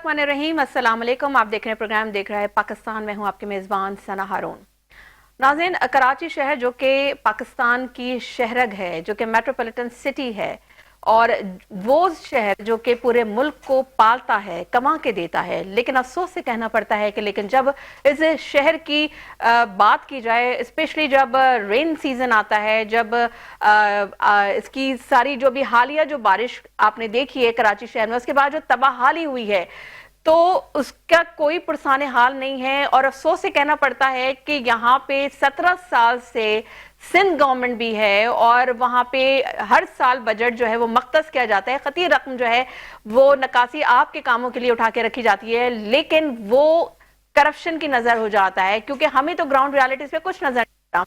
बिस्मिल्लाहिर्रहमानिर्रहीम। अस्सलाम वालेकुम। आप देख रहे हैं प्रोग्राम देख रहा है पाकिस्तान में हूं आपके मेज़बान सना हारून। नाज़रीन, कराची शहर जो कि पाकिस्तान की शहरग है, जो कि मेट्रोपॉलिटन सिटी है और वो शहर जो कि पूरे मुल्क को पालता है, कमा के देता है, लेकिन अफसोस से कहना पड़ता है कि लेकिन जब इस शहर की बात की जाए, स्पेशली जब रेन सीजन आता है, जब इसकी सारी जो भी हालिया जो बारिश आपने देखी है कराची शहर में, उसके बाद जो तबाहाली हुई है तो उसका कोई पुरसान हाल नहीं है। और अफसोस से कहना पड़ता है कि यहाँ पे 17 साल से सिंध गवर्नमेंट भी है और वहाँ पे हर साल बजट जो है वो मख्तस किया जाता है, खती रकम जो है वो नकासी आपके कामों के लिए उठा के रखी जाती है, लेकिन वो करप्शन की नजर हो जाता है, क्योंकि हमें तो ग्राउंड रियलिटीज पे कुछ नजर नहीं आता।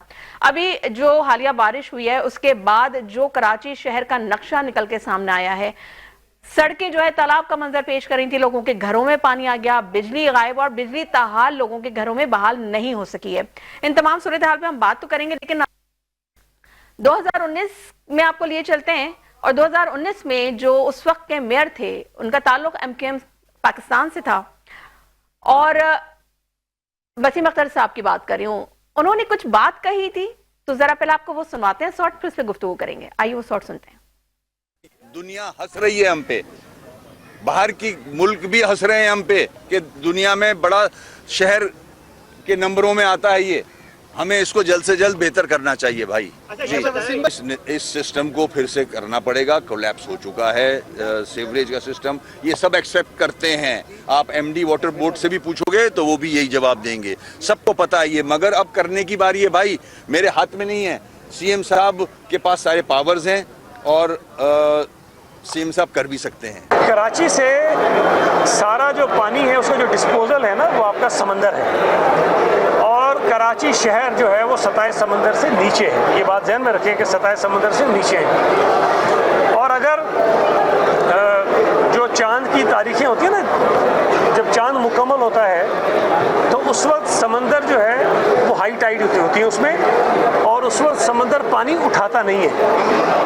अभी जो हालिया बारिश हुई है उसके बाद जो कराची शहर का नक्शा निकल के सामने आया है, सड़कें जो है तालाब का मंजर पेश कर रही थी, लोगों के घरों में पानी आ गया, बिजली गायब और बिजली ताहाल लोगों के घरों में बहाल नहीं हो सकी है। इन तमाम सूरत हाल पे हम बात तो करेंगे, लेकिन 2019 में आपको लिए चलते हैं। और 2019 में जो उस वक्त के मेयर थे उनका ताल्लुक MKM पाकिस्तान से था और वसीम अख्तर साहब की बात कर रही हूँ। उन्होंने कुछ बात कही थी, तो जरा पहले आपको वो सुनवाते हैं शॉर्ट, फिर उस पर गुफ्तगू करेंगे। आइए वो शॉर्ट सुनते हैं। दुनिया हंस रही है हम पे, बाहर की मुल्क भी हंस रहे हैं हम पे कि दुनिया में बड़ा शहर के नंबरों में आता है ये। हमें इसको जल्द से जल्द बेहतर करना चाहिए भाई जी। इस सिस्टम को फिर से करना पड़ेगा, कोलैप्स हो चुका है सीवरेज का सिस्टम, ये सब एक्सेप्ट करते हैं। आप MD वाटर बोर्ड से भी पूछोगे तो वो भी यही जवाब देंगे, सबको पता है ये। मगर अब करने की बारी है भाई, मेरे हाथ में नहीं है। CM साहब के पास सारे पावर्स हैं और CM साहब कर भी सकते हैं। कराची से सारा जो पानी है उसका जो डिस्पोजल है ना वो आपका समंदर है, और कराची शहर जो है वो सतह समंदर से नीचे है। ये बात ध्यान में रखें कि सतह समंदर से नीचे है। और अगर जो चांद की तारीखें होती है ना, जब चांद मुकम्मल होता है तो उस वक्त समंदर जो है वो हाई टाइड होती है उसमें, और उस वक्त समंदर पानी उठाता नहीं है।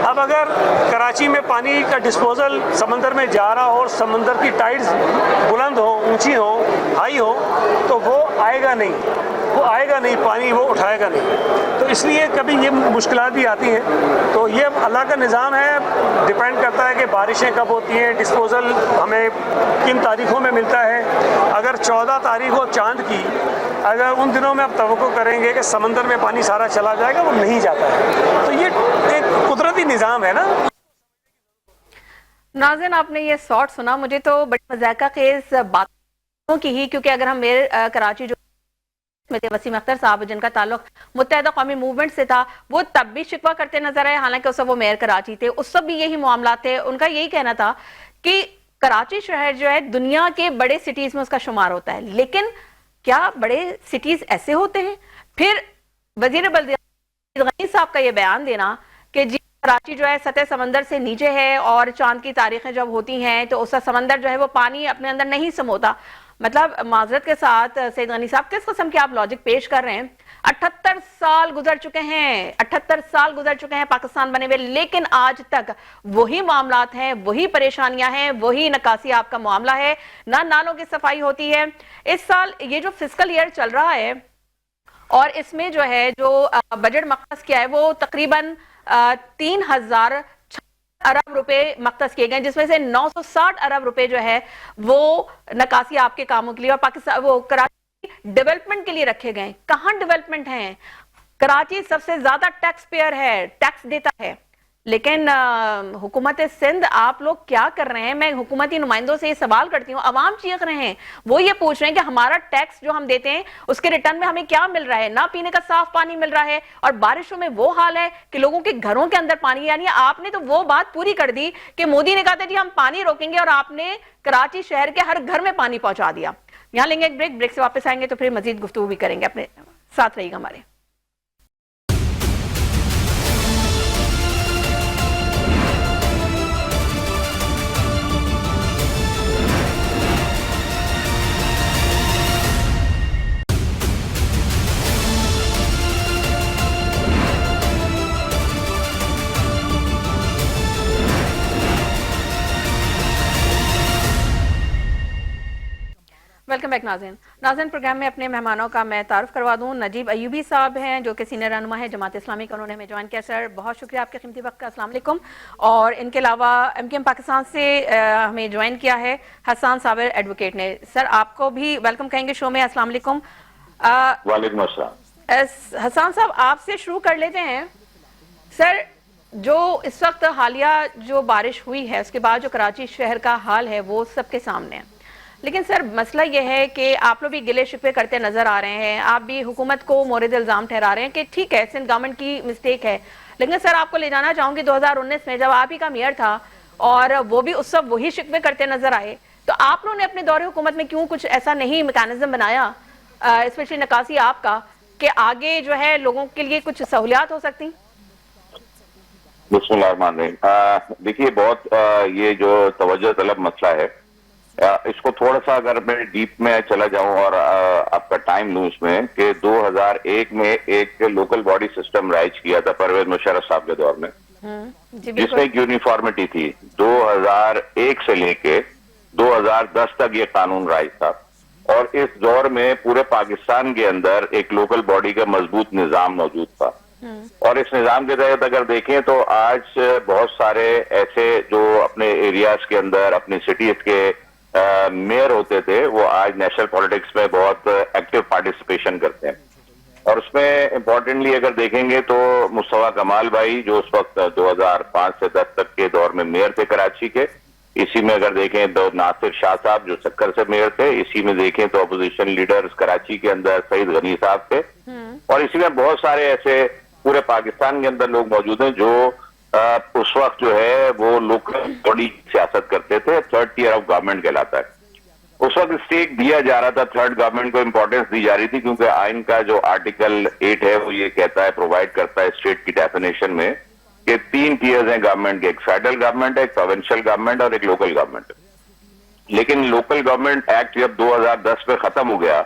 अब अगर कराची में पानी का डिस्पोजल समंदर में जा रहा हो और समंदर की टाइड्स बुलंद हो, ऊंची हो, हाई हो, तो वो आएगा नहीं, पानी वो उठाएगा नहीं। तो इसलिए कभी ये मुश्किलात भी आती हैं। तो ये अल्लाह का निज़ाम है, डिपेंड करता है कि बारिशें कब होती हैं, डिस्पोजल हमें किन तारीखों में मिलता है। अगर 14 तारीख हो चांद की, अगर उन दिनों में आप तवक्को करेंगे कि समंदर में पानी सारा चला जाएगा, वो नहीं जाता है। तो ये एक कुदरती निज़ाम है ना। नाज़रीन, आपने ये शॉर्ट सुना, मुझे तो बड़ी मज़ाक़ा खेज़ बातों की ही, क्योंकि अगर हम मेयर कराची जो में थे वसीम अख्तर साहब, जिनका ताल्लुक मुत्तहिदा कौमी मूवमेंट से था, वो तब भी शिकवा करते नजर आए, हालांकि उस वो मेयर कराची थे, उस सब भी यही मामला थे। उनका यही कहना था कि कराची शहर जो है दुनिया के बड़े सिटीज में उसका शुमार होता है, लेकिन क्या बड़े सिटीज ऐसे होते हैं? फिर वजीर बल्दियात गनी साहब का ये बयान देना कि जी कराची जो है सतह समंदर से नीचे है और चांद की तारीखें जब होती हैं तो उसका समंदर जो है वो पानी अपने अंदर नहीं समोता। मतलब माजरत के साथ सैयद गनी साहब, किस किस्म के आप लॉजिक पेश कर रहे हैं? 78 साल गुजर चुके हैं, 78 साल गुजर चुके हैं पाकिस्तान बने हुए, लेकिन आज तक वही मामलात हैं, वही परेशानियां हैं, वही नकासी आपका मामला है, ना नालों की सफाई होती है। इस साल ये जो फिस्कल ईयर चल रहा है और इसमें जो है जो बजट मख्तस किया है वो तकरीबन 3000 अरब रुपए मख्तस किए गए, जिसमें से 960 अरब रुपए जो है वो नकासी आपके कामों के लिए और पाकिस्तान वो कराची डेवलपमेंट के लिए रखे गए। कहां डेवलपमेंट है? कराची सबसे ज्यादा टैक्स पेयर है, टैक्स देता है, लेकिन हुकूमत सिंध आप लोग क्या कर रहे हैं? मैं हुकूमती नुमाइंदों से ये सवाल करती हूँ, अवाम चीख रहे हैं, वो ये पूछ रहे हैं कि हमारा टैक्स जो हम देते हैं उसके रिटर्न में हमें क्या मिल रहा है? ना पीने का साफ पानी मिल रहा है, और बारिशों में वो हाल है कि लोगों के घरों के अंदर पानी। यानी आपने तो वो बात पूरी कर दी कि मोदी ने कहा था जी हम पानी रोकेंगे, और आपने कराची शहर के हर घर में पानी पहुंचा दिया। यहाँ लेंगे एक ब्रेक से वापस आएंगे तो फिर मजीद गुफ्तगू भी करेंगे। अपने साथ रहिएगा हमारे। वेलकम बैक नाज़रीन। नाज़रीन, प्रोग्राम में अपने मेहमानों का मैं तारुफ करवा दूं। नजीब अयूबी साहब हैं जो कि सीनियर रहनुमा है जमात इस्लामी का, उन्होंने हमें ज्वाइन किया। सर बहुत शुक्रिया आपके कीमती वक्त का, अस्सलाम वालेकुम। और इनके अलावा MKM पाकिस्तान से हमें ज्वाइन किया है हसन साबिर एडवोकेट ने। सर आपको भी वेलकम कहेंगे शो में, अस्सलाम वालेकुम। वालेकुम अस्सलाम। हसन साहब आपसे शुरू कर लेते हैं। सर जो इस वक्त हालिया जो बारिश हुई है उसके बाद जो कराची शहर का हाल है वो सबके सामने है, लेकिन सर मसला ये है कि आप लोग भी गिले शिकवे करते नजर आ रहे हैं, आप भी हुकूमत को मोरद इल्ज़ाम ठहरा रहे हैं कि ठीक है सिंध गवर्नमेंट की मिस्टेक है। लेकिन सर आपको ले जाना चाहूंगी 2019 में जब आप ही का मेयर था और वो भी उस वक्त वही शिकवे करते नजर आए, तो आप लोगों ने अपने दौरे हुकूमत में क्यों कुछ ऐसा नहीं मैकेनिज्म बनाया, स्पेशली नकासी आपका, कि आगे जो है लोगों के लिए कुछ सहूलियात हो सकती? बिस्मिल्लाहिर्रहमानिर्रहीम। देखिए बहुत ये जो तवज्जो तलब मसला है, इसको थोड़ा सा अगर मैं डीप में चला जाऊं और आपका टाइम लूं इसमें कि 2001 में एक लोकल बॉडी सिस्टम राइज किया था परवेज मुशर्रफ साहब के दौर में, जिसमें एक यूनिफॉर्मिटी थी। 2001 से लेके 2010 तक ये कानून राइज था और इस दौर में पूरे पाकिस्तान के अंदर एक लोकल बॉडी का मजबूत निजाम मौजूद था। और इस निजाम के तहत अगर देखें तो आज बहुत सारे ऐसे जो अपने एरियाज के अंदर अपनी सिटीज के मेयर होते थे वो आज नेशनल पॉलिटिक्स में बहुत एक्टिव पार्टिसिपेशन करते हैं। और उसमें इम्पोर्टेंटली अगर देखेंगे तो मुस्तफा कमाल भाई जो उस वक्त 2005 से 10 तक के दौर में मेयर थे कराची के, इसी में अगर देखें तो नासिर शाह साहब जो सक्कर से मेयर थे, इसी में देखें तो अपोजिशन लीडर्स कराची के अंदर सईद गनी साहब थे, और इसी में बहुत सारे ऐसे पूरे पाकिस्तान के अंदर लोग मौजूद हैं जो उस वक्त जो है वो लोकल बॉडी सियासत करते थे। थर्ड टियर ऑफ गवर्नमेंट कहलाता है। उस वक्त स्टेक दिया जा रहा था, थर्ड गवर्नमेंट को इंपॉर्टेंस दी जा रही थी, क्योंकि आइन का जो आर्टिकल 8 है वो ये कहता है, प्रोवाइड करता है स्टेट की डेफिनेशन में कि 3 टियर्स हैं गवर्नमेंट के, एक फेडरल गवर्नमेंट है, एक प्रोविंशियल गवर्नमेंट और एक लोकल गवर्नमेंट। लेकिन लोकल गवर्नमेंट एक्ट जब 2010 में खत्म हो गया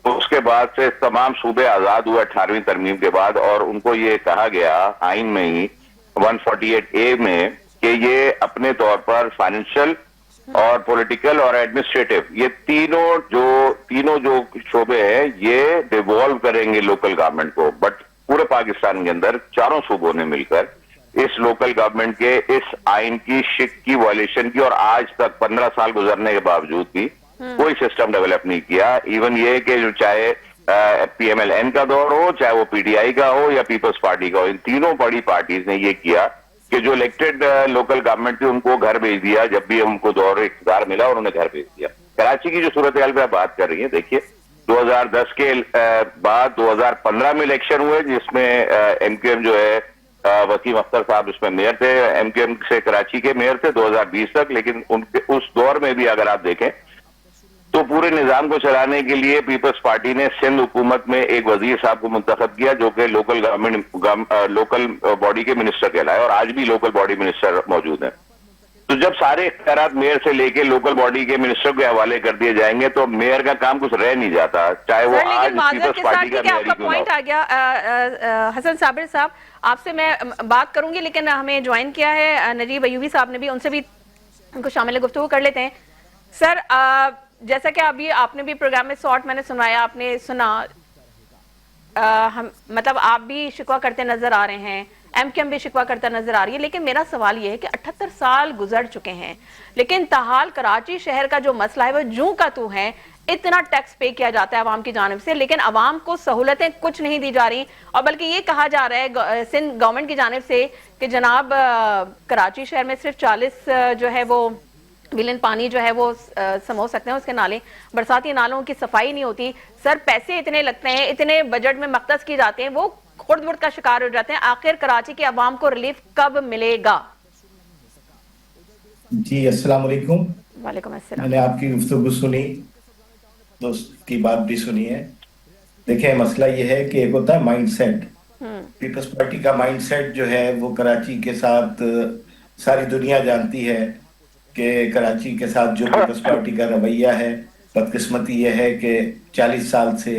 तो उसके बाद से तमाम सूबे आजाद हुए 18वीं तरमीम के बाद, और उनको ये कहा गया आइन में ही 148A में कि ये अपने तौर पर फाइनेंशियल और पॉलिटिकल और एडमिनिस्ट्रेटिव ये तीनों जो शोबे हैं ये डिवॉल्व करेंगे लोकल गवर्नमेंट को। बट पूरे पाकिस्तान के अंदर चारों सूबों ने मिलकर इस लोकल गवर्नमेंट के इस आइन की शिक की वायलेशन की, और आज तक 15 साल गुजरने के बावजूद भी कोई सिस्टम डेवलप नहीं किया। इवन ये कि जो चाहे PMLN का दौर हो, चाहे वो PTI का हो या पीपल्स पार्टी का हो, इन तीनों बड़ी पार्टीज ने ये किया कि जो इलेक्टेड लोकल गवर्नमेंट थी उनको घर भेज दिया। जब भी उनको दौर इख्तियार मिला और उन्हें घर भेज दिया। कराची की जो सूरत हाल पे आप बात कर रही है, देखिए 2010 के बाद 2015 में इलेक्शन हुए जिसमें MKM जो है वसीम अख्तर साहब उसमें मेयर थे, MKM से कराची के मेयर थे 2020 तक। लेकिन उनके उस दौर में भी अगर आप देखें तो पूरे निजाम को चलाने के लिए पीपल्स पार्टी ने सिंध हुकूमत में एक वजीर साहब को मुंतखब किया जो कि लोकल बॉडी के मिनिस्टर कहलाए, और आज भी लोकल बॉडी मिनिस्टर मौजूद हैं। तो जब सारे इख्तियारात मेयर से लेके लोकल बॉडी के मिनिस्टर के हवाले कर दिए जाएंगे तो मेयर का काम कुछ रह नहीं जाता, चाहे वो आज पीपल्स पार्टी का मेयर ही क्यों पॉइंट आ गया। हसन साबिर साहब आपसे मैं बात करूंगी, लेकिन हमें ज्वाइन किया है नजीब अयूबी साहब ने भी, उनसे भी उनको शामिल गुफ्तगू कर लेते हैं। सर जैसा कि अभी आपने भी प्रोग्राम में शॉर्ट मैंने सुनाया, आपने सुना, हम मतलब आप भी शिकवा करते नजर आ रहे हैं, MKM भी शिकवा करता नजर आ रही है। लेकिन मेरा सवाल ये है कि 78 साल गुजर चुके हैं, लेकिन ताहाल कराची शहर का जो मसला है वो जूं का तू है। इतना टैक्स पे किया जाता है आवाम की जानिब से, लेकिन आवाम को सहूलतें कुछ नहीं दी जा रही, और बल्कि ये कहा जा रहा है सिंध गवर्नमेंट की जानिब से कि जनाब कराची शहर में सिर्फ 40 जो है वो बिलियन पानी जो है वो समो सकते हैं उसके नाले, बरसाती नालों की सफाई नहीं होती। सर पैसे इतने लगते हैं, इतने बजट में मख्तस की जाते हैं, वो खुर्द-बुर्द का शिकार हो जाते हैं। आखिर कराची की आवाम को रिलीफ कब मिलेगा? जी अस्सलाम वालेकुम। वालेकुम अस्सलाम। मैंने आपकी गुफ्तगू सुनी, दोस्त की बात भी सुनी है। देखिए मसला ये है कि एक होता है माइंडसेट, पीपल्स पार्टी का माइंडसेट जो है वो कराची के साथ सारी दुनिया जानती है कि कराची के साथ जो पीपल्स पार्टी का रवैया है, बदकिस्मती ये है कि 40 साल से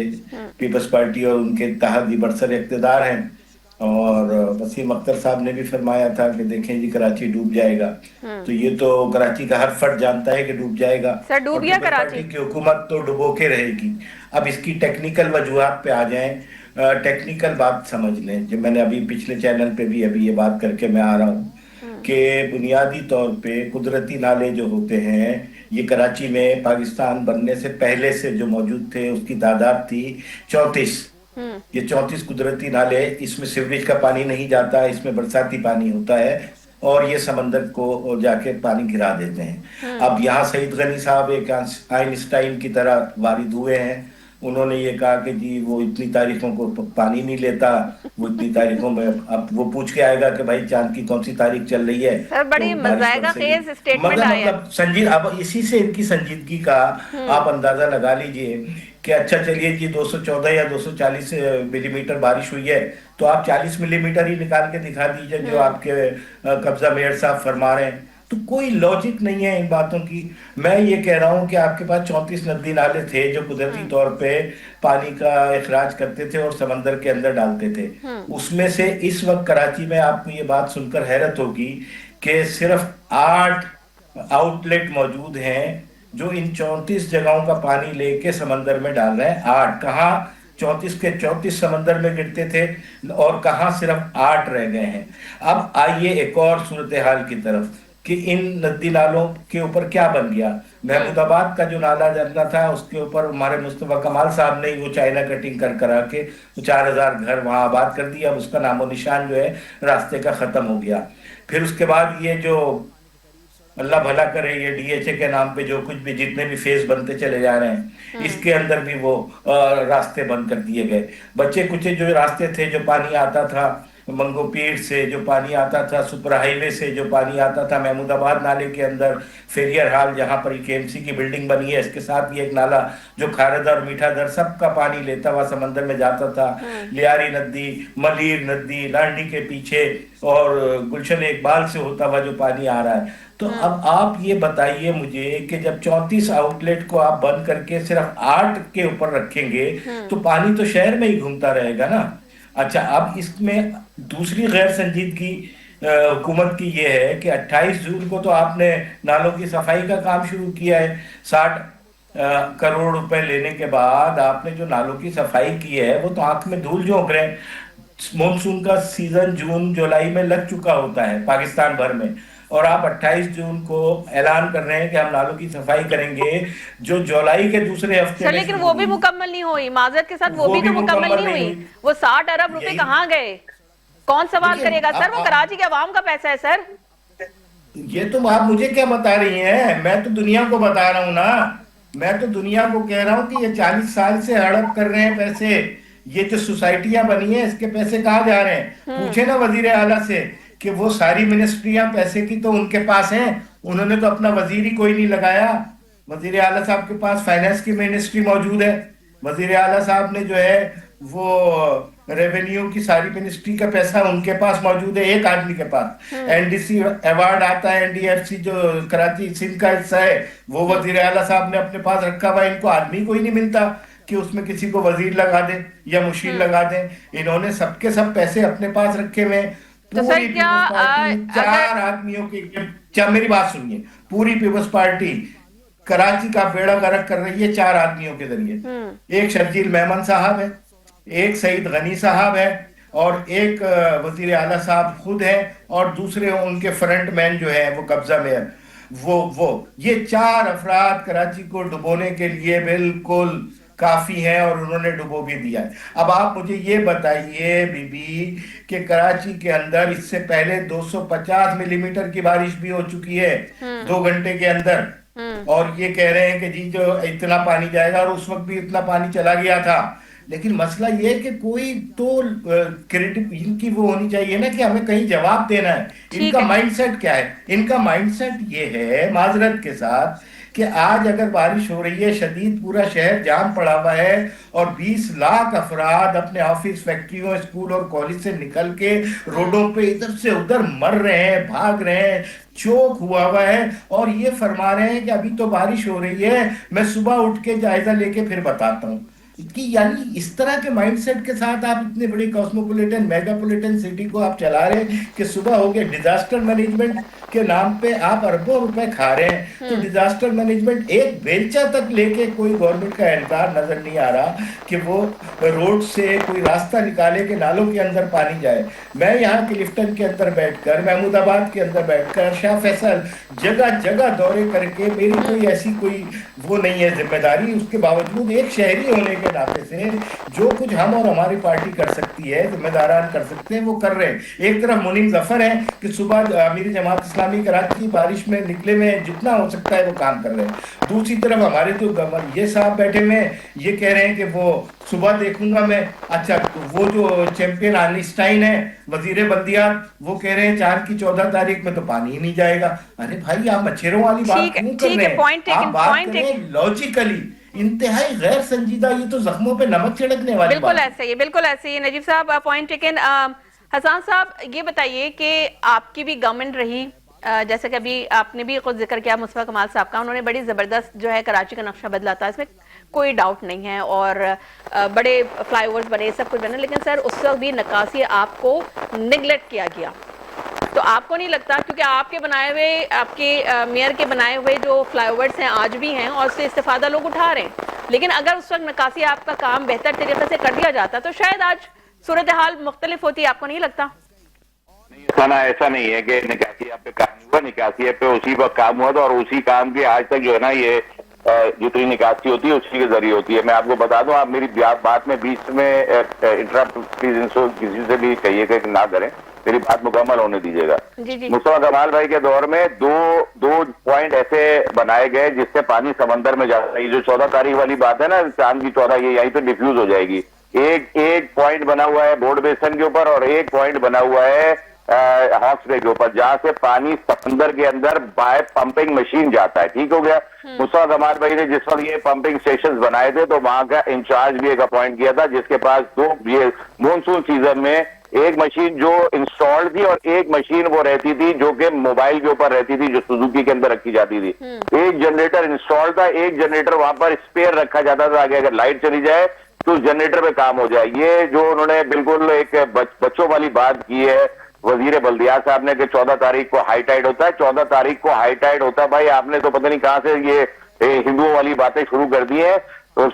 पीपल्स पार्टी और उनके इत्तेहादी बरसर इक़्तिदार हैं, اور वसीम अख्तर साहब ने भी फरमाया था कि देखें जी कराची डूब जाएगा। तो ये तो कराची का हर फर्द जानता है कि डूब जाएगा, सर डूब और गया पीपल्स कराची। पार्टी की हुकूमत तो डुबो के रहेगी। अब इसकी टेक्निकल वजूहात पे आ जाएं, टेक्निकल बात समझ लें, जो मैंने अभी पिछले चैनल पे भी अभी ये बात करके मैं आ रहा हूँ कि बुनियादी तौर पे कुदरती नाले जो होते हैं, ये कराची में पाकिस्तान बनने से पहले से जो मौजूद थे उसकी तादाद थी 34। ये 34 कुदरती नाले, इसमें सीवरेज का पानी नहीं जाता, इसमें बरसाती पानी होता है और ये समंदर को जाके पानी गिरा देते हैं। अब यहाँ सईद गनी साहब एक आइंस्टाइन की तरह वारिद हुए हैं। उन्होंने ये कहा कि जी वो इतनी तारीखों को पानी नहीं लेता, वो इतनी तारीखों में, अब वो पूछ के आएगा कि भाई चांद की कौन सी तारीख चल रही है। सर बड़ी तो बारिश मज़ाक़ा बरसेगी। खेज़ स्टेटमेंट आया। मतलब संजीद, अब इसी से इनकी संजीदगी का आप अंदाजा लगा लीजिए कि अच्छा चलिए जी 214 या 240 मिलीमीटर बारिश हुई है, तो आप 40 मिलीमीटर ही निकाल के दिखा दीजिए जो आपके कब्जा मेयर साहब फरमा रहे हैं। तो कोई लॉजिक नहीं है इन बातों की। मैं ये कह रहा हूं कि आपके पास 34 नदी नाले थे जो कुदरती तौर पे पानी का इखराज करते थे और समंदर के अंदर डालते थे। उसमें से इस वक्त कराची में आपको ये बात सुनकर हैरत होगी कि सिर्फ 8 आउटलेट मौजूद हैं जो इन 34 जगहों का पानी लेके समंदर में डाल रहे हैं। 8 कहाँ, 34 के 34 समंदर में गिरते थे और कहाँ सिर्फ 8 रह गए हैं। अब आइए एक और सूरत हाल की तरफ कि इन नदी नालों के ऊपर क्या बन गया। महमूदाबाद का जो नाला जलना था उसके ऊपर हमारे मुस्तफा कमाल साहब ने वो चाइना कटिंग कर करा के 4000 घर वहां आबाद कर दिया। अब उसका नामो निशान जो है रास्ते का खत्म हो गया। फिर उसके बाद ये जो अल्लाह भला करे, ये डीएचए के नाम पे जो कुछ भी जितने भी फेज बनते चले जा रहे हैं, इसके अंदर भी वो रास्ते बंद कर दिए गए। बच्चे कुछ जो रास्ते थे, जो पानी आता था मंगोपीर से, जो पानी आता था सुपर हाईवे से, जो पानी आता था महमूदाबाद नाले के अंदर, फेरियर हाल जहां पर केएमसी की बिल्डिंग बनी है, इसके साथ भी एक नाला जो खारदर और मीठा दर सबका पानी लेता हुआ समंदर में जाता था। लियारी नदी, मलीर नदी, लांडी के पीछे और गुलशन इकबाल से होता हुआ जो पानी आ रहा है। तो अब आप ये बताइए मुझे कि जब 34 आउटलेट को आप बंद करके सिर्फ 8 के ऊपर रखेंगे तो पानी तो शहर में ही घूमता रहेगा ना। अच्छा, अब इसमें दूसरी गैर संजीदगी हुकूमत की ये है कि 28 जून को तो आपने नालों की सफाई का काम शुरू किया है। 60 करोड़ रुपए लेने के बाद आपने जो नालों की सफाई की है वो तो आंख में धूल झोंक रहे हैं। मानसून का सीजन जून जुलाई में लग चुका होता है पाकिस्तान भर में, और आप 28 जून को ऐलान कर रहे हैं कि हम नालों की सफाई करेंगे जो जुलाई के दूसरे हफ्ते में। लेकिन वो भी मुकम्मल नहीं हुई, माजरत के साथ वो भी तो मुकम्मल नहीं हुई। वो 60 अरब रुपए कहाँ गए? कौन सवाल करेगा सर? वो कराची के अवाम का पैसा है सर। ये तो आप मुझे क्या बता रही हैं? मैं तो दुनिया को बता रहा हूँ ना। मैं तो दुनिया को कह रहा हूँ कि ये 40 साल से हड़प कर रहे हैं पैसे। ये जो सोसाइटियां बनी है इसके पैसे कहाँ जा रहे हैं? पूछे ना वजीर आला से कि वो सारी मिनिस्ट्रियां पैसे की तो उनके पास हैं, उन्होंने तो अपना वजीर ही कोई नहीं लगाया। वजीर आला साहब के पास फाइनेंस की मिनिस्ट्री मौजूद है। वजीर आला साहब ने जो है वो रेवेन्यू की सारी मिनिस्ट्री का पैसा उनके पास मौजूद है, एक आदमी के पास। एनडीसी अवार्ड आता है, एनडीएफसी जो कराची सिंध का हिस्सा है वो वजीर आला साहब ने अपने पास रखा हुआ। इनको आदमी कोई नहीं मिलता कि उसमें किसी को वजीर लगा दे या मुशीर लगा दे। इन्होंने सबके सब पैसे अपने पास रखे हुए। तो सर क्या 4 आदमियों की, मेरी बात सुनिए, पूरी पीपल्स पार्टी कराची का बेड़ा गर्क कर रही है 4 आदमियों के जरिए। एक शर्जील मेमन साहब है, एक सईद गनी साहब है और एक वजीर आला साहब खुद है और दूसरे उनके फ्रंट मैन जो है वो कब्जा में वो ये 4 अफराद कराची को डुबोने के लिए बिल्कुल काफी है और उन्होंने डुबो भी दिया है। अब आप मुझे ये बताइए बीबी कि कराची के अंदर इससे पहले 250 मिलीमीटर की बारिश भी हो चुकी है 2 घंटे के अंदर, और ये कह रहे हैं कि जी जो इतना पानी जाएगा, और उस वक्त भी इतना पानी चला गया था। लेकिन मसला ये है कि कोई तो क्रिएटिव इनकी वो होनी चाहिए ना कि हमें कहीं जवाब देना है। इनका माइंडसेट क्या है? इनका माइंडसेट ये है, माजरत के साथ, कि आज अगर बारिश हो रही है शदीद, पूरा शहर जाम पड़ा हुआ है और 20 लाख अफराद अपने ऑफिस, फैक्ट्रियों, स्कूल और कॉलेज से निकल के रोडों पे इधर से उधर मर रहे हैं, भाग रहे हैं, चौक हुआ है, और ये फरमा रहे हैं कि अभी तो बारिश हो रही है, मैं सुबह उठ के जायजा लेके फिर बताता हूँ। कि यानी इस तरह के माइंडसेट के साथ आप इतने बड़े कॉस्मोपोलिटन मेगापोलिटन सिटी को आप चला रहे हैं कि सुबह हो गया डिजास्टर मैनेजमेंट के नाम पे आप अरबों रुपए खा रहे हैं। तो डिजास्टर मैनेजमेंट एक बेलचा तक लेके कोई गवर्नमेंट का एहलकार नजर नहीं आ रहा कि वो रोड से कोई रास्ता निकाले कि नालों के अंदर पानी जाए। मैं यहाँ क्लिफ्टन के अंदर बैठकर, महमूदाबाद के अंदर बैठकर, शाह फैसल जगह जगह दौरे करके, मेरी कोई ऐसी कोई वो नहीं है जिम्मेदारी, उसके बावजूद एक शहरी होने के नाते से जो कुछ हम और हमारी पार्टी कर सकती है, जिम्मेदारान कर सकते हैं, वो कर रहे हैं। एक तरफ मुनीम जफर है कि सुबह अमीरी जमात इस्लामी कराची बारिश में निकले में जितना हो सकता है वो काम कर रहे हैं। दूसरी तरफ हमारे तो ये साहब बैठे हुए हैं, ये कह रहे हैं कि वो सुबह देखूंगा मैं। अच्छा, तो वो जो चैंपियन आइंस्टाइन है वजीर बल्दियात, वो कह रहे हैं 4 की 14 तारीख में तो पानी ही नहीं जाएगा। अरे भाई, आप मच्छरों वाली बात क्यों कर रहे हैं? आप बात करें लॉजिकली, इंतहाई गैर संजीदा, ये तो जख्मों पे नमक छिड़कने वाली बिल्कुल बात। ऐसे ही, बिल्कुल ऐसे ही। नजीब साहब, पॉइंट टेकन। हसन साहब, ये बताइए कि आपकी भी गवर्नमेंट रही, जैसे कि अभी आपने भी खुद जिक्र किया मुस्तफा कमाल साहब का, उन्होंने बड़ी जबरदस्त जो है कराची का नक्शा बदला था, इसमें कोई डाउट नहीं है, और बड़े फ्लाईओवर्स बने, सब कुछ बने, लेकिन सर उस वक्त भी नक्काशी आपको निगलेक्ट किया गया। तो आपको नहीं लगता, क्योंकि आपके बनाए हुए, आपके मेयर के बनाए हुए जो फ्लाईओवर्स हैं आज भी हैं और उससे इस्तेफादा लोग उठा रहे हैं, लेकिन अगर उस वक्त नक्काशी आपका काम बेहतर तरीके से कर दिया जाता तो शायद आज सूरत हाल मुख्तलिफ होती, आपको नहीं लगता? ऐसा नहीं है कि निकासिया पे काम हुआ, निकासिया पे उसी पर काम हुआ था, और उसी काम की आज तक जो है ना ये जितनी निकासी होती है उसी के जरिए होती है। मैं आपको बता दूं, आप मेरी बात में बीच में इंटरप्ट प्लीज किसी से भी कहिए कि ना करें, मेरी बात मुकम्मल होने दीजिएगा। मुस्तफा कमाल भाई के दौर में दो पॉइंट ऐसे बनाए गए जिससे पानी समंदर में जाता है। ये जो 14 तारीख वाली बात है ना, चांद की 14, ये यहीं पे डिफ्यूज हो जाएगी। एक पॉइंट बना हुआ है बोर्ड बेसन के ऊपर, और एक पॉइंट बना हुआ है हॉक्स बे के ऊपर, जहां से पानी समंदर के अंदर बाय पंपिंग मशीन जाता है। ठीक हो गया। मुस्तफा कमाल भाई ने जिस वक्त ये पंपिंग स्टेशन बनाए थे तो वहां का इंचार्ज भी एक अपॉइंट किया था, जिसके पास ये मानसून सीजन में एक मशीन जो इंस्टॉल्ड थी और एक मशीन वो रहती थी जो कि मोबाइल के ऊपर रहती थी, जो सुजुकी के अंदर रखी जाती थी। एक जनरेटर इंस्टॉल्ड था, एक जनरेटर वहां पर स्पेयर रखा जाता था ताकि अगर लाइट चली जाए तो जनरेटर पे काम हो जाए। ये जो उन्होंने बिल्कुल एक बच्चों वाली बात की है वजीर बल्दियात साहब ने कि 14 तारीख को हाई टाइड होता है, 14 तारीख को हाई टाइड होता है। भाई आपने तो पता नहीं कहां से ये हिंदुओं वाली बातें शुरू कर दी है। तो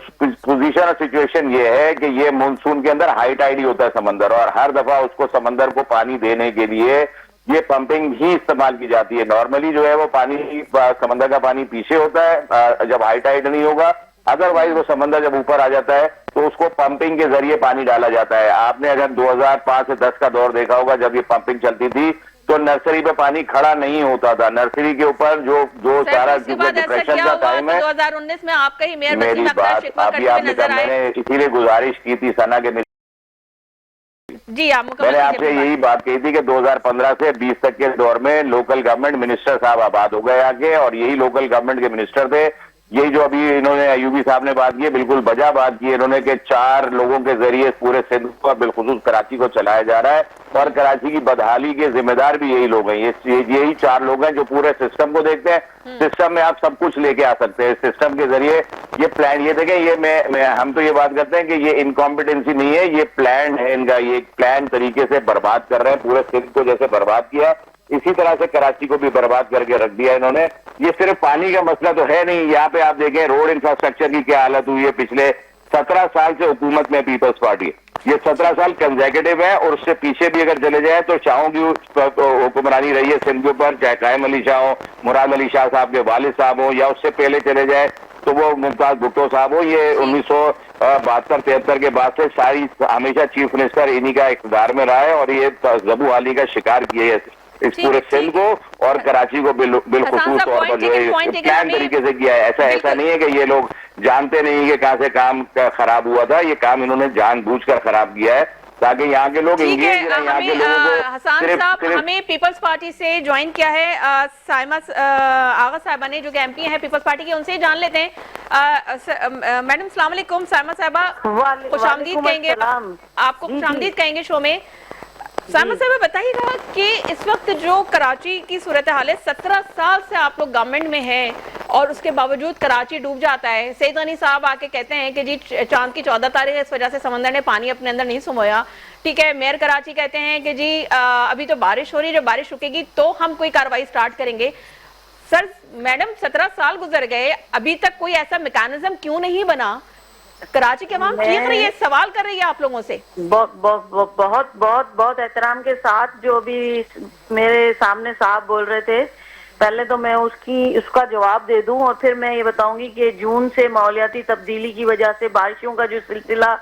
पोजीशन और सिचुएशन ये है कि ये मानसून के अंदर हाई टाइड ही होता है समंदर, और हर दफा उसको समंदर को पानी देने के लिए ये पंपिंग ही इस्तेमाल की जाती है। नॉर्मली जो है वो पानी, समंदर का पानी पीछे होता है जब हाई टाइड नहीं होगा, अदरवाइज वो समंदर जब ऊपर आ जाता है तो उसको पंपिंग के जरिए पानी डाला जाता है। आपने अगर 2005 से 10 का दौर देखा होगा, जब ये पंपिंग चलती थी तो नर्सरी पे पानी खड़ा नहीं होता था। नर्सरी के ऊपर जो सारा डिप्रेशन का टाइम है, 2019 में आपका ही मेयर मेरी बात अभी आपने, मैंने इसीलिए गुजारिश की थी सना के जी, मैंने आपसे यही बात कही थी कि 2015 से 20 तक के दौर में लोकल गवर्नमेंट मिनिस्टर साहब आबाद हो गए आगे, और यही लोकल गवर्नमेंट के मिनिस्टर थे। यही जो अभी इन्होंने अयूबी साहब ने बात की, बिल्कुल बजा बात की इन्होंने कि 4 लोगों के जरिए पूरे सिंध को, बिलखुसूस कराची को चलाया जा रहा है, और कराची की बदहाली के जिम्मेदार भी यही लोग हैं। यही 4 लोग हैं जो पूरे सिस्टम को देखते हैं। सिस्टम में आप सब कुछ लेके आ सकते हैं, सिस्टम के जरिए ये प्लान, ये देखें, ये हम तो ये बात करते हैं कि ये इनकॉम्पिटेंसी नहीं है, ये प्लान है इनका। ये प्लान तरीके से बर्बाद कर रहे हैं, पूरे सिंध को जैसे बर्बाद किया इसी तरह से कराची को भी बर्बाद करके रख दिया इन्होंने। ये सिर्फ पानी का मसला तो है नहीं, यहाँ पे आप देखें रोड इंफ्रास्ट्रक्चर की क्या हालत हुई है पिछले 17 साल से हुकूमत में पीपल्स पार्टी। ये 17 साल कंसेक्यूटिव है, और उससे पीछे भी अगर चले जाए तो शाहों की हुक्मरानी रही है सिंध के ऊपर, चाहे कायम अली शाह हो, मुराद अली शाह साहब के वालिद साहब हो, या उससे पहले चले जाए तो वो मुमताज भुट्टो साहब हो। ये 1972-73 के बाद से सारी हमेशा चीफ मिनिस्टर इन्हीं का इक़्तिदार में रहा है, और ये जबू हाली का शिकार किए है इस पूरे सिंध को और कराची को बिलखुसूस तौर पर जो है प्लान तरीके से किया है। ऐसा नहीं है कि ये लोग जानते नहीं कि कहां से काम खराब हुआ था, ये काम इन्होंने जानबूझकर खराब किया है ताकि यहाँ के लोग एंगेज हैं। हसन साहब, हमें पीपल्स पार्टी से ज्वाइन किया है साइमा आगा साहिबा ने, जो कि एमपी हैं पीपल्स पार्टी की, उनसे जान लेते हैं। मैडम सलाम अलैकुम। साइमा साहिबा खुशामदीद कहेंगे, आपको खुशामदीद कहेंगे शो में। साइमा साहिबा बताइएगा कि इस वक्त जो कराची की सूरत हाल है, 17 साल से आप लोग गवर्नमेंट में हैं, اور اس کے باوجود کراچی ڈوب جاتا ہے. سعید غنی صاحب آ کے کہتے ہیں کہ جی چاند کی 14 تاریخ ہے, اس وجہ سے سمندر نے پانی اپنے اندر نہیں سمویا. ٹھیک ہے, میئر کراچی کہتے ہیں کہ جی ابھی تو بارش ہو رہی ہے, جب بارش رکے گی تو ہم کوئی کارروائی سٹارٹ کریں گے. سر میڈم 17 سال گزر گئے, ابھی تک کوئی ایسا میکانزم کیوں نہیں بنا؟ کراچی کے عوام چیخ رہی ہے, سوال کر رہی ہے آپ لوگوں سے. بہت بہت بہت احترام کے ساتھ جو بھی میرے سامنے صاحب بول رہے تھے, پہلے تو میں اس کا جواب دے دوں اور پھر میں یہ بتاؤں گی کہ جون سے ماحولیاتی تبدیلی کی وجہ سے بارشوں کا جو سلسلہ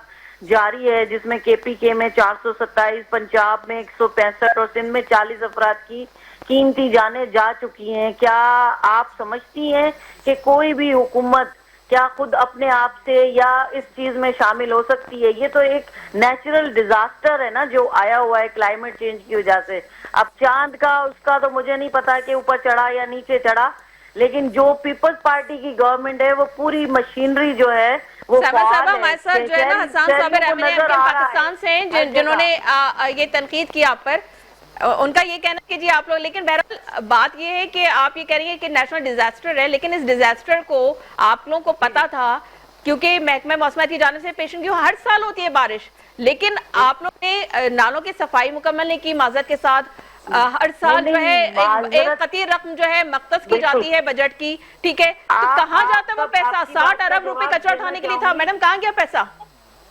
جاری ہے, جس میں کے پی کے میں 427, پنجاب میں 165 اور سندھ میں 40 افراد کی قیمتی جانیں جا چکی ہیں. کیا آپ سمجھتی ہیں کہ کوئی بھی حکومت کیا خود اپنے آپ سے یا اس چیز میں شامل ہو سکتی ہے؟ یہ تو ایک نیچرل ڈیزاسٹر ہے نا جو آیا ہوا ہے کلائمیٹ چینج کی وجہ سے. اب چاند کا اس کا تو مجھے نہیں پتا کہ اوپر چڑھا یا نیچے چڑھا, لیکن جو پیپلز پارٹی کی گورنمنٹ ہے وہ پوری مشینری جو ہے وہ صاحبہ ہمارے ساتھ جو ہے نا حسان صابر ایم پاکستان سے ہیں جنہوں نے یہ تنقید کی آپ پر. ان کا یہ کہنا ہے کہ جی آپ لوگ, لیکن بہرحال بات یہ ہے کہ آپ یہ کہہ رہی ہیں کہ نیشنل ڈیزاسٹر ہے, لیکن اس ڈیزاسٹر کو آپ لوگوں کو پتا تھا کیونکہ محکمہ موسمیات کی جانب سے پیشن کی ہر سال ہوتی ہے بارش, لیکن آپ لوگ نے نالوں کی صفائی مکمل نہیں کی معذرت کے ساتھ. ہر سال جو ہے ایک قطعی رقم جو ہے مختص کی جاتی ہے بجٹ کی, ٹھیک ہے, تو کہاں جاتا ہے وہ پیسہ؟ 60 ارب روپے کچرا اٹھانے کے لیے تھا, میڈم کہاں گیا پیسہ؟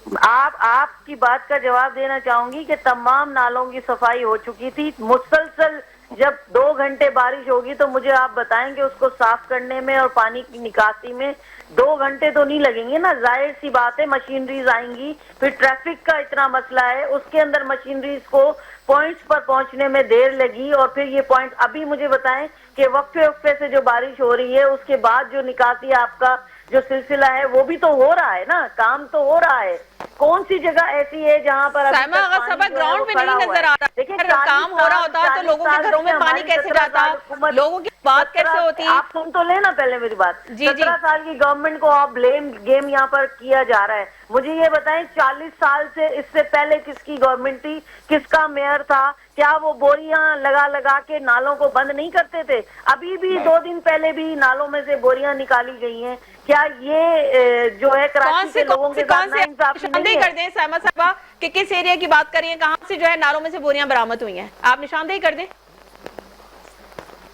آپ کی بات کا جواب دینا چاہوں گی کہ تمام نالوں کی صفائی ہو چکی تھی. مسلسل جب 2 گھنٹے بارش ہوگی تو مجھے آپ بتائیں گے اس کو صاف کرنے میں اور پانی کی نکاسی میں 2 گھنٹے تو نہیں لگیں گے نا. ظاہر سی بات ہے مشینریز آئیں گی, پھر ٹریفک کا اتنا مسئلہ ہے, اس کے اندر مشینریز کو پوائنٹس پر پہنچنے میں دیر لگی, اور پھر یہ پوائنٹ ابھی مجھے بتائیں کہ وقفے سے جو بارش ہو رہی ہے اس کے بعد جو نکاسی آپ کا جو سلسلہ ہے وہ بھی تو ہو رہا ہے نا, کام تو ہو رہا ہے. کون سی جگہ ایسی ہے جہاں پر سائمہ آغا صاحبہ گراؤنڈ میں نہیں نظر آ رہا, اگر کام ہو رہا ہوتا تو لوگوں کے گھروں میں پانی کیسے جاتا, لوگوں کی بات کیسے ہوتی؟ آپ سن تو لینا پہلے میری بات. 17 سال کی گورنمنٹ کو آپ بلیم گیم یہاں پر کیا جا رہا ہے. مجھے یہ بتائیں 40 سال سے اس سے پہلے کس کی گورنمنٹ تھی, کس کا میئر تھا, کیا وہ بوریاں لگا کے نالوں کو بند نہیں کرتے تھے؟ ابھی بھی 2 دن پہلے بھی نالوں میں سے بوریاں نکالی گئی ہیں. کیا یہ جو ہے کراچی کے لوگوں کے ساتھ ناانصافی نہیں ہے؟ کر دیں سائمہ صاحبہ کہ کس ایریا کی بات کر رہی ہیں, کہاں سے جو ہے نالوں میں سے بوریاں برآمد ہوئی ہیں, آپ نشاندہی کر دیں.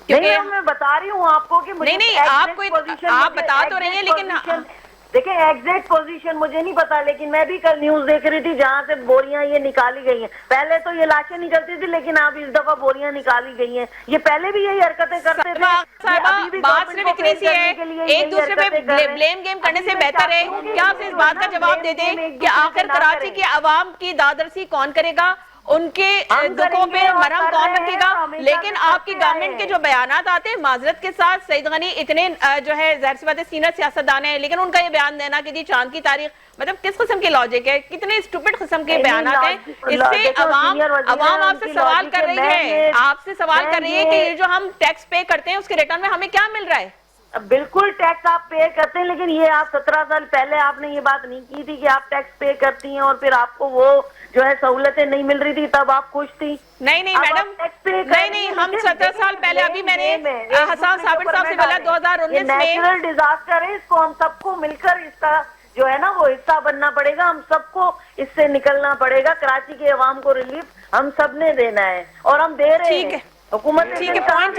نہیں, میں بتا رہی ہوں آپ کو کہ نہیں آپ بتا تو رہی ہیں, لیکن دیکھیں ایگزیکٹ پوزیشن مجھے نہیں پتا, لیکن میں بھی کل نیوز دیکھ رہی تھی جہاں سے بوریاں یہ نکالی گئی ہیں. پہلے تو یہ لاشیں نکلتی تھی, لیکن اب اس دفعہ بوریاں نکالی گئی ہیں. یہ پہلے بھی یہی حرکتیں کرتے تھے. بات صرف اتنی سی ہے, ایک دوسرے پہ بلیم گیم کرنے سے بہتر ہے کہ آپ اس بات کا جواب دے دیں کہ آخر کراچی کے عوام کی دادرسی کون کرے گا, ان کے دکھوں پہ مرہم کون رکھے گا. لیکن آپ کی گورنمنٹ کے جو بیانات آتے ہیں, معذرت کے ساتھ سعید غنی اتنے جو ہے ظاہر سی بات ہے سینئر سیاستدان ہیں, لیکن ان کا یہ بیان دینا کہ جی چاند کی تاریخ, مطلب کس قسم کی لاجک ہے, کتنے اسٹوپڈ قسم کے بیانات ہیں. اس سے عوام آپ سے سوال کر رہی ہے, آپ سے سوال کر رہی ہے کہ یہ جو ہم ٹیکس پے کرتے ہیں اس کے ریٹرن میں ہمیں کیا مل رہا ہے؟ بالکل ٹیکس آپ پے کرتے ہیں, لیکن یہ آپ 17 سال پہلے آپ نے یہ بات نہیں کی تھی کہ آپ ٹیکس پے کرتی ہیں اور پھر آپ کو وہ جو ہے سہولتیں نہیں مل رہی تھی, تب آپ خوش تھی. نہیں میڈم, نہیں ہم 17 سال پہلے, ابھی میں نے حسان صابر صاحب سے بولا 2019 میں نیچرل ڈیزاسٹر ہے, اس کو ہم سب کو مل کر اس کا جو ہے نا وہ حصہ بننا پڑے گا, ہم سب کو اس سے نکلنا پڑے گا. کراچی کے عوام کو ریلیف ہم سب نے دینا ہے اور ہم دے رہے ہیں. حکومت پوائنٹ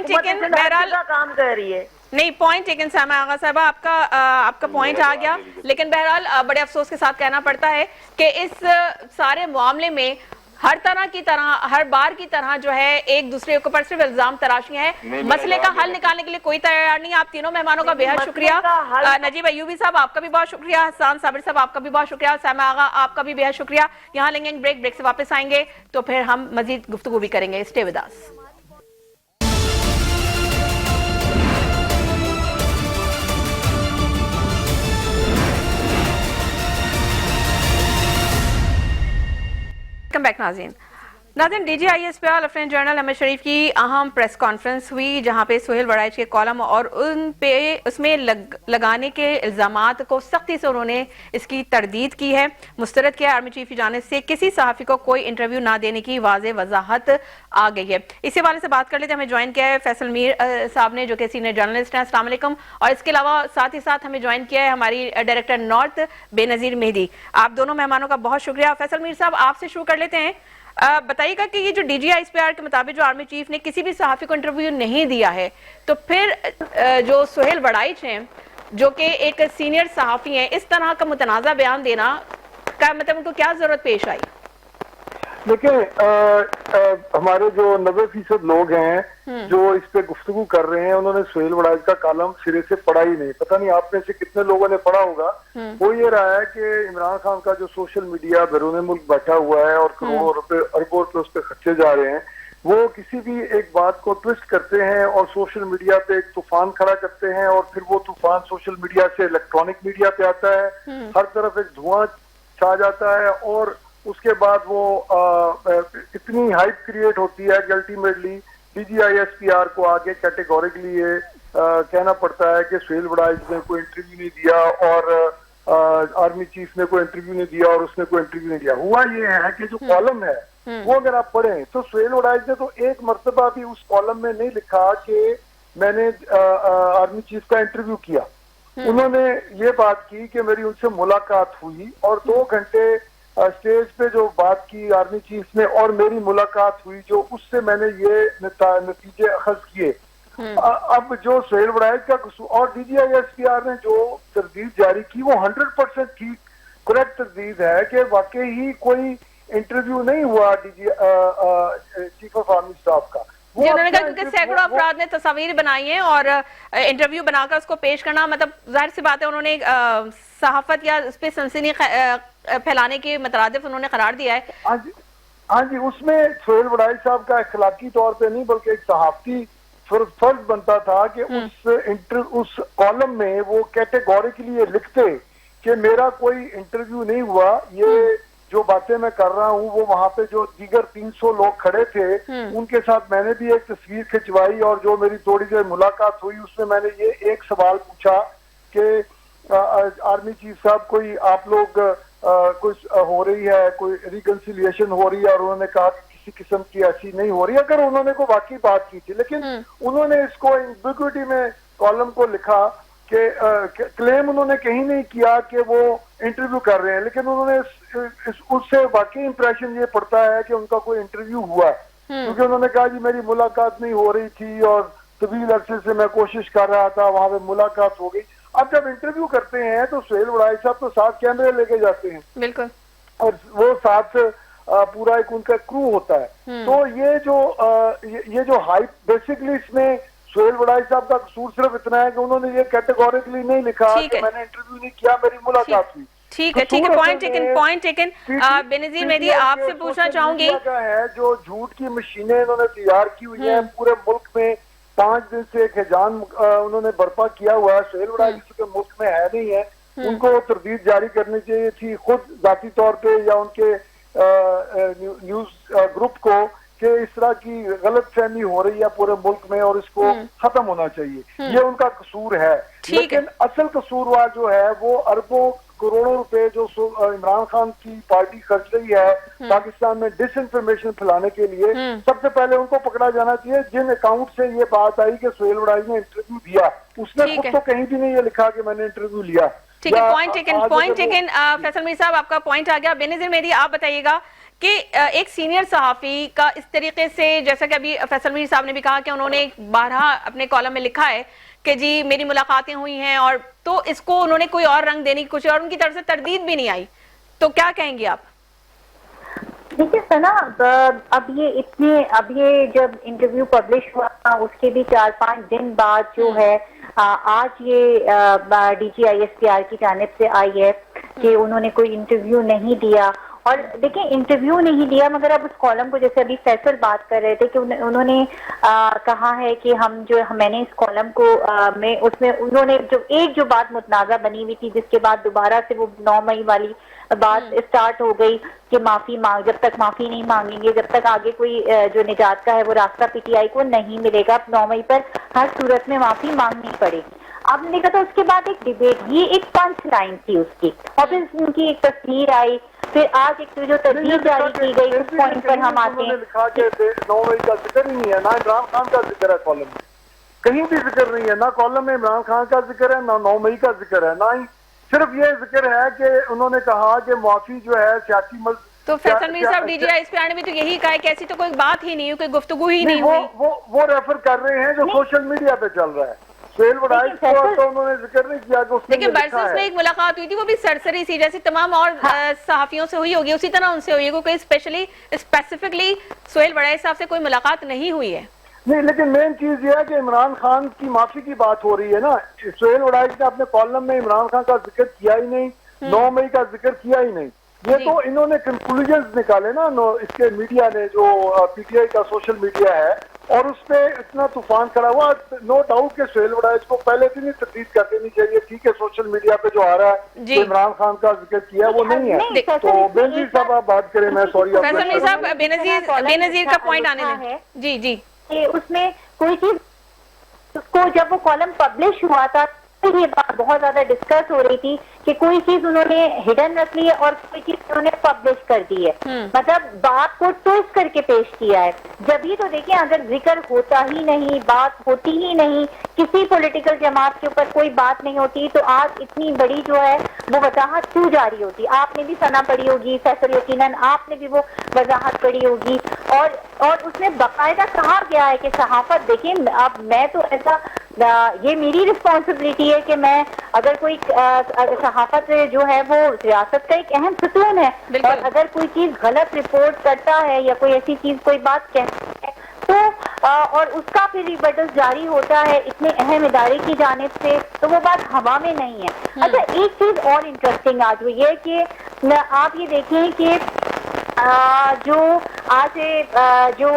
ٹیکن بہرحال کام کر رہی ہے. نہیں, پوائنٹ ٹیکن سائمہ آغا صاحبہ, آپ کا پوائنٹ آ گیا, لیکن بہرحال بڑے افسوس کے ساتھ کہنا پڑتا ہے کہ اس سارے معاملے میں ہر طرح کی طرح, ہر بار کی طرح جو ہے ایک دوسرے کے اوپر صرف الزام تراشی ہیں. مسئلے کا حل نکالنے کے لیے کوئی تیار نہیں. آپ تینوں مہمانوں کا بے حد شکریہ. نجیب ایوبی صاحب آپ کا بھی بہت شکریہ, حسان صابر صاحب آپ کا بھی بہت شکریہ, سائمہ آغا آپ کا بھی بے حد شکریہ. یہاں لیں گے بریک سے واپس آئیں گے تو پھر ہم مزید گفتگو بھی کریں گے. Stay with us. Welcome back ناظرین. नाज़रीन, DGISPR lieutenant general Ahmed Sharif की अहम प्रेस कॉन्फ्रेंस हुई जहां पे सुहेल वड़ाइच के कॉलम और उसमें लगाने के इल्ज़ामात को सख्ती से उन्होंने इसकी तरदीद की है, मुस्तरद किया। आर्मी चीफ की जानिब से किसी सहाफ़ी को कोई इंटरव्यू ना देने की वाज़ेह वजाहत आ गई है। इसी हवाले से बात कर लेते हैं। हमें ज्वाइन किया है फैसल मीर साहब ने, जो कि सीनियर जर्नलिस्ट हैं। अस्सलाम वालेकुम। और इसके अलावा साथ ही साथ हमें ज्वाइन किया है हमारी डायरेक्टर नॉर्थ बेनज़ीर मेहदी। आप दोनों मेहमानों का बहुत शुक्रिया। फैसल मीर साहब, आपसे शुरू कर लेते हैं। बताइएगा कि ये जो DGISPR के मुताबिक जो आर्मी चीफ ने किसी भी सहाफ़ी को इंटरव्यू नहीं दिया है, तो फिर जो सुहेल वड़ाइच हैं, जो कि एक सीनियर सहाफ़ी हैं, इस तरह का मुतनाज़ा बयान देना का मतलब उनको क्या जरूरत पेश आई? देखिए, हमारे जो 90% लोग हैं जो इस पे गुफ्तगू कर रहे हैं, उन्होंने सुहेल वड़ाइच का कॉलम सिरे से पढ़ा ही नहीं। पता नहीं आप में से कितने लोगों ने पढ़ा होगा। वो ये रहा है कि इमरान खान का जो सोशल मीडिया बैरून मुल्क बैठा हुआ है और करोड़ों रुपए अरबों रुपए उस पर खर्चे जा रहे हैं, वो किसी भी एक बात को ट्विस्ट करते हैं और सोशल मीडिया पे एक तूफान खड़ा करते हैं, और फिर वो तूफान सोशल मीडिया से इलेक्ट्रॉनिक मीडिया पे आता है, हर तरफ एक धुआं छा जाता है, और उसके बाद वो इतनी हाइप क्रिएट होती है कि अल्टीमेटली DGISPR को आगे कैटेगोरिकली ये कहना पड़ता है कि सुहेल वड़ाइच ने कोई इंटरव्यू नहीं दिया और आर्मी चीफ ने कोई इंटरव्यू नहीं दिया और उसने कोई इंटरव्यू नहीं दिया। हुआ ये है कि जो कॉलम है वो अगर आप पढ़ें तो सुहेल वड़ाइच ने तो एक मर्तबा भी उस कॉलम में नहीं लिखा कि मैंने आर्मी चीफ का इंटरव्यू किया। उन्होंने ये बात की कि मेरी उनसे मुलाकात हुई और 2 घंटे स्टेज पे जो बात की आर्मी चीफ ने और मेरी मुलाकात हुई, जो उससे मैंने ये नतीजे अखज किए। अब जो सुहेल वड़ाइच का कसूर और DGISPR ने जो तरदीद जारी की वो 100% ठीक करेक्ट तरदीद है कि वाकई ही कोई इंटरव्यू नहीं हुआ चीफ ऑफ आर्मी स्टाफ का। जी, उन्होंने कहा क्योंकि सैकड़ों अफराद ने तस्वीर बनाई है और इंटरव्यू बनाकर उसको पेश करना, मतलब जाहिर सी बात है उन्होंने सहाफत या उस पर सनसनी फैलाने के मुतरादिफ उन्होंने करार दिया है। हाँ जी, उसमें सुहेल वड़ाइच साहब का अखलाकी तौर पे नहीं बल्कि एक सहाफती फर्ज बनता था कि उस कॉलम में वो कैटेगोरिकली ये लिखते कि मेरा कोई इंटरव्यू नहीं हुआ। ये जो बातें मैं कर रहा हूँ वो वहां पे जो दीगर 300 लोग खड़े थे उनके साथ मैंने भी एक तस्वीर खिंचवाई, और जो मेरी थोड़ी देर मुलाकात हुई उसमें मैंने ये एक सवाल पूछा कि आर्मी चीफ साहब कोई आप लोग कुछ हो रही है, कोई रिकंसिलिएशन हो रही है, और उन्होंने कहा कि किसी किस्म की ऐसी नहीं हो रही। अगर उन्होंने को वाकई बात की थी, लेकिन उन्होंने इसको एम्बिग्युइटी में कॉलम को लिखा कि क्लेम उन्होंने कहीं नहीं किया कि वो इंटरव्यू कर रहे हैं, लेकिन उन्होंने उससे वाकई इंप्रेशन ये पड़ता है कि उनका कोई इंटरव्यू हुआ है, क्योंकि उन्होंने कहा जी मेरी मुलाकात नहीं हो रही थी और तवील अरसे से मैं कोशिश कर रहा था, वहां पे मुलाकात हो गई। अब जब इंटरव्यू करते हैं तो सुहेल वड़ाइच साहब तो 7 कैमरे लेके जाते हैं, बिल्कुल, और वो 7 पूरा एक उनका क्रू होता है। तो ये जो हाइप बेसिकली इसमें सुहेल वड़ाइच साहब का कसूर सिर्फ इतना है कि उन्होंने ये कैटेगोरिकली नहीं लिखा कि मैंने इंटरव्यू नहीं किया, मेरी मुलाकात हुई। ठीक है, पॉइंट टेकन। बेनज़ीर मेहदी, आपसे पूछना चाहूंगी है जो झूठ की मशीनें इन्होंने तैयार की हुई है पूरे मुल्क में, 5 दिन से एक हिजान उन्होंने बर्पा किया हुआ है। सुहेल वड़ाइच के मुल्क में है नहीं है, उनको तरदीद जारी करनी चाहिए थी खुद जाती तौर पे या उनके न्यूज ग्रुप को कि इस तरह की गलत फहमी हो रही है पूरे मुल्क में और इसको खत्म होना चाहिए। ये उनका कसूर है, लेकिन असल कसूरवार जो है वो अरबों करोड़ों रुपए जो इमरान खान की पार्टी खर्च रही है पाकिस्तान में डिसइंफॉर्मेशन फैलाने के लिए, सबसे पहले उनको पकड़ा जाना चाहिए। जिन अकाउंट से ये बात आई कि सुहेल वड़ाइच ने इंटरव्यू दिया, उसने खुद तो कहीं भी नहीं ये लिखा कि मैंने इंटरव्यू लिया। ठीक है, पॉइंट टेकन। फैसल मीर साहब, आपका पॉइंट आ गया। बेनज़ीर मेहदी, आप बताइएगा कि एक सीनियर सहाफ़ी का इस तरीके से, जैसा कि अभी फैसल मीर साहब ने भी कहा कि उन्होंने 12 अपने कॉलम में लिखा है कि जी मेरी मुलाकातें हुई हैं, और तो इसको उन्होंने कोई और रंग देने की कोशिश, और उनकी तरफ से तरदीद भी नहीं आई, तो क्या कहेंगे आप? देखिए सना, अब ये जब इंटरव्यू पब्लिश हुआ उसके भी 4-5 दिन बाद जो है आज ये DGISPR की जानिब से आई है कि उन्होंने कोई इंटरव्यू नहीं दिया। और देखिए, इंटरव्यू नहीं दिया, मगर अब उस कॉलम को, जैसे अभी फैसल बात कर रहे थे कि उन्होंने कहा है कि मैंने इस कॉलम को उसमें उन्होंने जो बात मुतनाज़ा बनी हुई थी, जिसके बाद दोबारा से वो 9 मई वाली بات اسٹارٹ ہو گئی کہ معافی مانگ، جب تک معافی نہیں مانگیں گے، جب تک آگے کوئی جو نجات کا ہے وہ راستہ پی ٹی آئی کو نہیں ملے گا، 9 مئی پر ہر صورت میں معافی مانگنی پڑے گی۔ اب نے دیکھا تھا اس کے بعد ایک ڈیبیٹ، یہ ایک پنچ لائن تھی اس کی، اور پھر ان کی ایک تصویر آئی، پھر آج ایک جو تجویز جاری کی گئی اس پوائنٹ پر ہم آتے ہیں۔ لکھا کہ 9 مئی کا ذکر ہی نہیں ہے، نہ عمران خان کا ذکر ہے کالم میں، کہیں بھی ذکر نہیں ہے، نہ کالم میں عمران خان کا ذکر ہے، نہ 9 مئی کا ذکر ہے، نہ ہی صرف یہ ذکر ہے کہ انہوں نے کہا کہ معافی جو ہے سیاسی تو فیصل میر صاحب D G I S P نے بھی تو یہی کہا ہے کہ ایسی تو کوئی بات ہی نہیں ہوئی، کوئی گفتگو ہی نہیں ہوئی۔ وہ ریفر کر رہے ہیں جو سوشل میڈیا پہ چل رہا ہے، سہیل وڑائچ کو تو انہوں نے ذکر نہیں کیا کہ اس نے لیکن برسلز میں ایک ملاقات ہوئی تھی، وہ بھی سرسری سی، جیسے تمام اور صحافیوں سے ہوئی ہوگی اسی طرح ان سے ہوئی ہے، کوئی اسپیسیفکلی سہیل وڑائچ صاحب سے کوئی ملاقات نہیں ہوئی ہے۔ نہیں، لیکن مین چیز یہ ہے کہ عمران خان کی معافی کی بات ہو رہی ہے نا، سہیل وڑائچ نے اپنے کالم میں عمران خان کا ذکر کیا ہی نہیں، 9 مئی کا ذکر کیا ہی نہیں، یہ تو انہوں نے کنکلوژنز نکالے نا اس کے میڈیا نے، جو پی ٹی آئی کا سوشل میڈیا ہے، اور اس پہ اتنا طوفان کھڑا ہوا۔ نو ڈاؤٹ کہ سہیل وڑائچ کو پہلے بھی نہیں تردید کر دینی چاہیے، ٹھیک ہے سوشل میڈیا پہ جو آ رہا ہے کہ عمران خان کا ذکر کیا وہ نہیں ہے، تو بینظیر صاحب آپ بات کریں، میں سوری فیصل میر صاحب بے نظیر کا پوائنٹ آنے دیں۔ جی جی، اس میں کوئی چیز اس کو جب وہ کالم پبلش ہوا تھا یہ بات بہت زیادہ ڈسکس ہو رہی تھی کہ کوئی چیز انہوں نے ہڈن رکھ لی ہے اور کوئی چیز انہوں نے پبلش کر دی ہے، مطلب بات کو ٹوسٹ کر کے پیش کیا ہے۔ جب ہی تو دیکھیں اگر ذکر ہوتا ہی نہیں، بات ہوتی ہی نہیں، کسی پولیٹیکل جماعت کے اوپر کوئی بات نہیں ہوتی، تو آج اتنی بڑی جو ہے وہ وضاحت کیوں جاری ہوتی؟ آپ نے بھی سنا پڑھی ہوگی فیصل، یقیناً آپ نے بھی وہ وضاحت پڑھی ہوگی، اور اس میں باقاعدہ کہا گیا ہے کہ صحافت، دیکھیں اب میں تو ایسا، یہ میری رسپانسبلٹی ہے کہ میں اگر کوئی صحافت جو ہے وہ ریاست کا ایک اہم ستون ہے، اور اگر کوئی چیز غلط رپورٹ کرتا ہے یا کوئی ایسی چیز کوئی بات کہتا ہے تو اور اس کا پھر ریبٹل جاری ہوتا ہے اتنے اہم ادارے کی جانب سے، تو وہ بات ہوا میں نہیں ہے۔ اچھا ایک چیز اور انٹرسٹنگ آج ہوئی ہے کہ آپ یہ دیکھیں کہ جو آج جو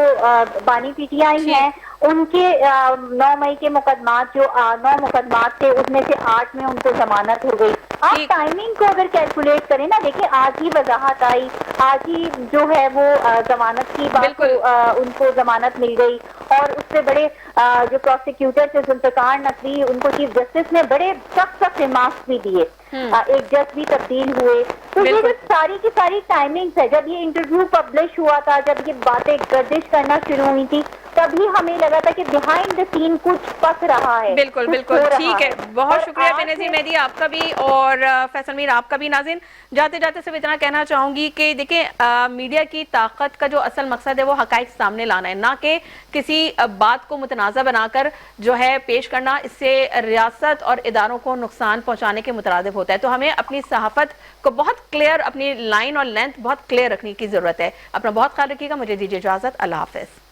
بانی پی ٹی آئی ہیں ان کے 9 مئی کے مقدمات، جو 9 مقدمات تھے اس میں سے 8 میں ان کو ضمانت ہو گئی۔ آپ ٹائمنگ کو اگر کیلکولیٹ کریں نا، دیکھیں آج ہی وضاحت آئی، آج ہی جو ہے وہ ضمانت کی بات ان کو ضمانت مل گئی، اور اس سے بڑے جو پروسیکیوٹر تھے ذوالفقار نقوی، ان کو چیف جسٹس نے بڑے سخت ریمارکس بھی دیے، ایک جج بھی تبدیل ہوئے۔ تو یہ جو ساری کی ساری ٹائمنگز ہے، جب یہ انٹرویو پبلش ہوا تھا، جب یہ باتیں گردش کرنا شروع ہوئی تھی، تبھی ہمیں لگا تھا کہ بیہائنڈ دا سین کچھ پس رہا ہے۔ بالکل بالکل ٹھیک ہے، بہت شکریہ بے نظیر مہدی آپ کا بھی اور فیصل میر آپ کا بھی۔ ناظرین جاتے جاتے صرف اتنا کہنا چاہوں گی کہ دیکھیں میڈیا کی طاقت کا جو اصل مقصد ہے وہ حقائق سامنے لانا ہے، نہ کہ کسی بات کو متنازع بنا کر جو ہے پیش کرنا، اس سے ریاست اور اداروں کو نقصان پہنچانے کے مترادف ہوتا ہے۔ تو ہمیں اپنی صحافت کو بہت کلیئر، اپنی لائن اور لینتھ بہت کلیئر رکھنے کی ضرورت ہے۔ اپنا بہت خیال رکھیے گا، مجھے دیجیے اجازت، اللہ حافظ۔